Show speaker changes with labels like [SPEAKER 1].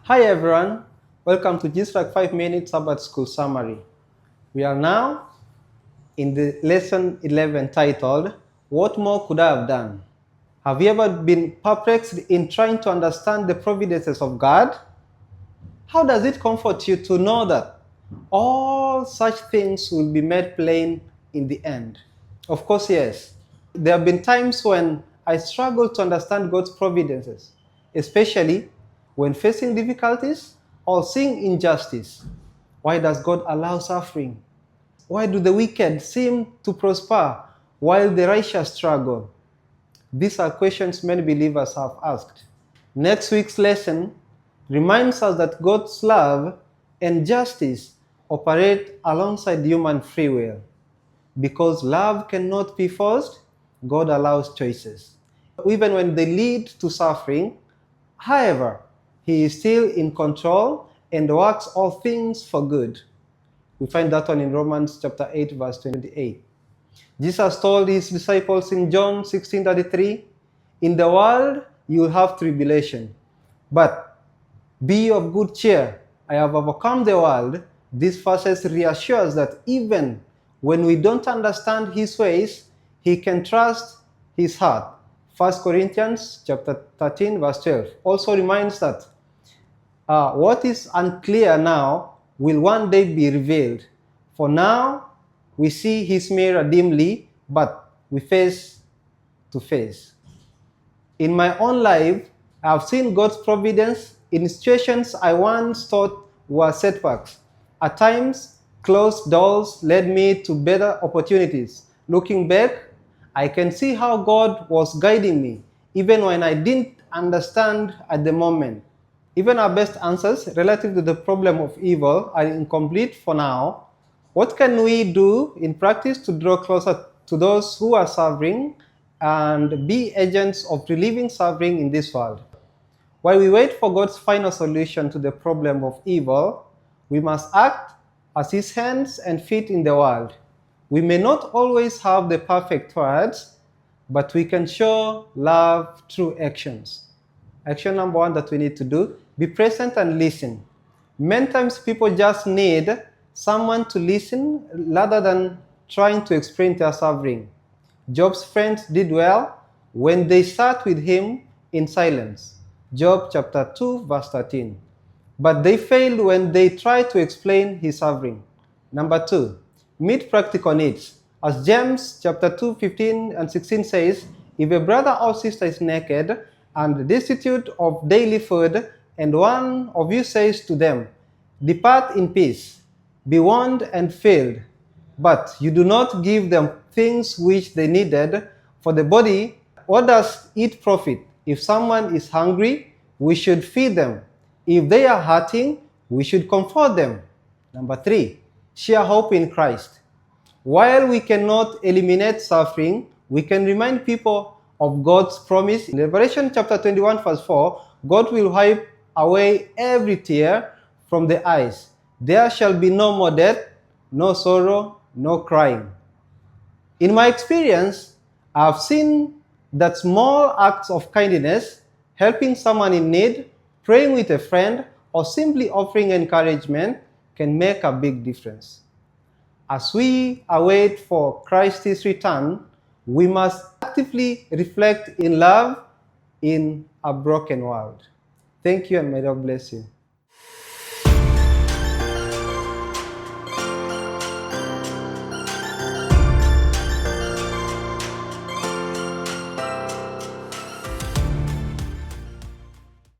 [SPEAKER 1] Hi everyone, welcome to just like 5 minute Sabbath School Summary. We are now in the lesson 11 titled, What More Could I Have Done? Have you ever been perplexed in trying to understand the providences of God? How does it comfort you to know that all such things will be made plain in the end? Of course, yes. There have been times when I struggle to understand God's providences, especially when facing difficulties or seeing injustice. Why does God allow suffering? Why do the wicked seem to prosper while the righteous struggle? These are questions many believers have asked. Next week's lesson reminds us that God's love and justice operate alongside human free will. Because love cannot be forced, God allows choices. Even when they lead to suffering, however, He is still in control and works all things for good. We find that one in Romans chapter 8, verse 28. Jesus told His disciples in John 16:33, "In the world you will have tribulation, but be of good cheer. I have overcome the world." These verses reassure us that even when we don't understand His ways, He can trust His heart. 1 Corinthians chapter 13, verse 12 also reminds that what is unclear now will one day be revealed. For now, we see His mirror dimly, but we face to face. In my own life, I have seen God's providence in situations I once thought were setbacks. At times, closed doors led me to better opportunities. Looking back, I can see how God was guiding me, even when I didn't understand at the moment. Even our best answers relative to the problem of evil are incomplete for now. What can we do in practice to draw closer to those who are suffering and be agents of relieving suffering in this world? While we wait for God's final solution to the problem of evil, we must act as His hands and feet in the world. We may not always have the perfect words, but we can show love through actions. Action number one that we need to do, be present and listen. Many times people just need someone to listen rather than trying to explain their suffering. Job's friends did well when they sat with him in silence. Job chapter 2, verse 13. But they failed when they tried to explain his suffering. Number two, meet practical needs. As James chapter 2, 15 and 16 says, if a brother or sister is naked and destitute of daily food, and one of you says to them, depart in peace, be warned and filled, but you do not give them things which they needed for the body, what does it profit? If someone is hungry, we should feed them. If they are hurting, we should comfort them. Number three, share hope in Christ. While we cannot eliminate suffering, we can remind people of God's promise. In Revelation chapter 21, verse 4, God will wipe away every tear from the eyes. There shall be no more death, no sorrow, no crying. In my experience, I've seen that small acts of kindness, helping someone in need, praying with a friend, or simply offering encouragement can make a big difference. As we await for Christ's return, we must actively reflect in love in a broken world. Thank you, and may God bless you.